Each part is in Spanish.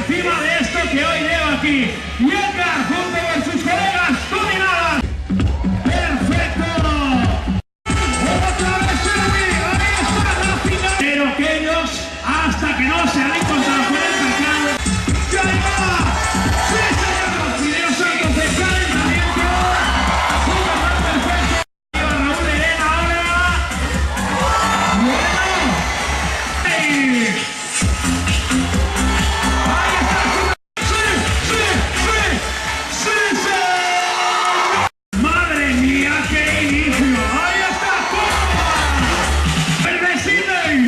encima de esto que hoy veo aquí. Y Edgar junto con sus colegas dominadas. ¡Perfecto! ¡Otra vez Sherwin! ¡Ahí está la final! Pero que ellos, hasta que no se han encontrado con el mercado, ¡ya va! ¡Sí, señor! Los videos saltos de calentamiento. ¡Superman perfecto! Raúl Elena ahora. ¡Bueno! ¡Hey! ¡Madre mía, qué inicio! ¡Ahí está! ¡El de Sydney!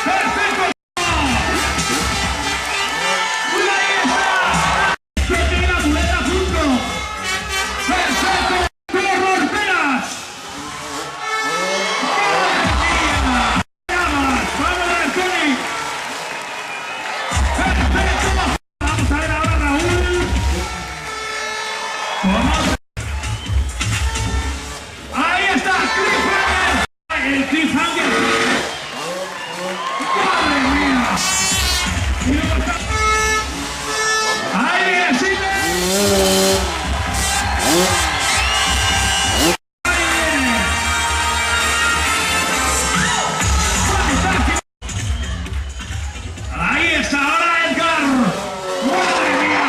¡Perfecto! ¡Ahí está! ¡Se tiene la muleta a punto! ¡Perfecto! ¡Horror Peras! ¡Vamos a ver, Tony! ¡Perfecto! Vamos a ver ahora, Raúl. Vamos. Ahí está, Cliffhanger. El Cliffhanger. Madre mía. Y luego está. Ahí viene Sidney. Ahí viene. Fantástico. Ahí está ahora Edgar. Madre mía.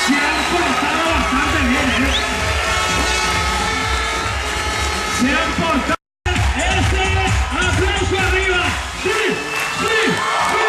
Se han portado bastante bien, ¿eh? Se han portado. Este aplauso arriba. ¡Sí! ¡Sí! ¡Sí! ¡Sí!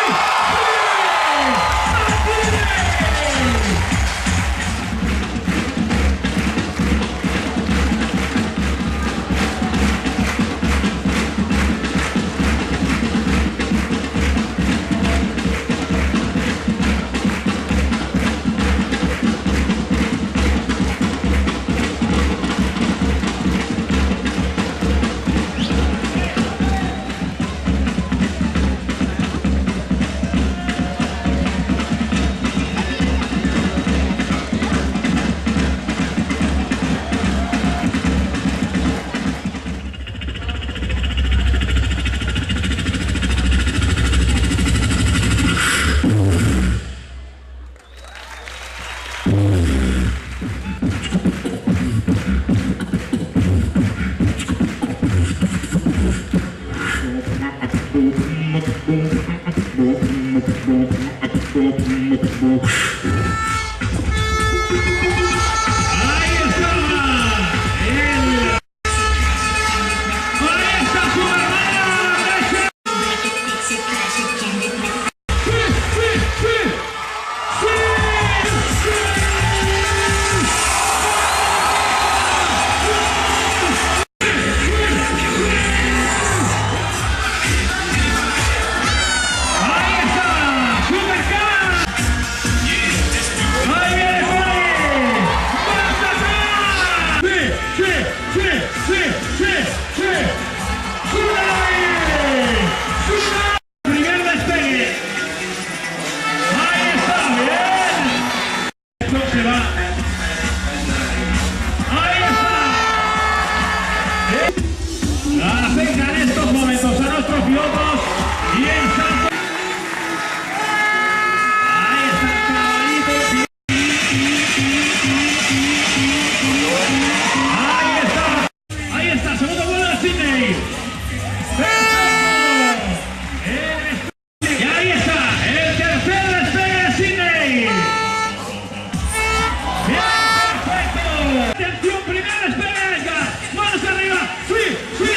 Ahí está Superman. ¡Sí, sí, sí! ¡Sí! ¡Ahí está! ¡Superman! ¡Ahí viene Tony! ¡Basta atrás! ¡Sí, sí, sí, sí, sí, sí! ¡Tsunami! ¡Tsunami! ¡Primer despegue! ¡Ahí está! ¡Bien! Esto se va. ¡Ahí está! Afecta en estos momentos a nuestros pilotos y el salto. Ahí está el caballito. Ahí está, segundo vuelo de Sydney. ¡Perfecto! Y ahí está, el tercer despegue de Sydney. ¡Bien, perfecto! Atención, primer despegue, Edgar. Manos arriba. ¡Sí, sí!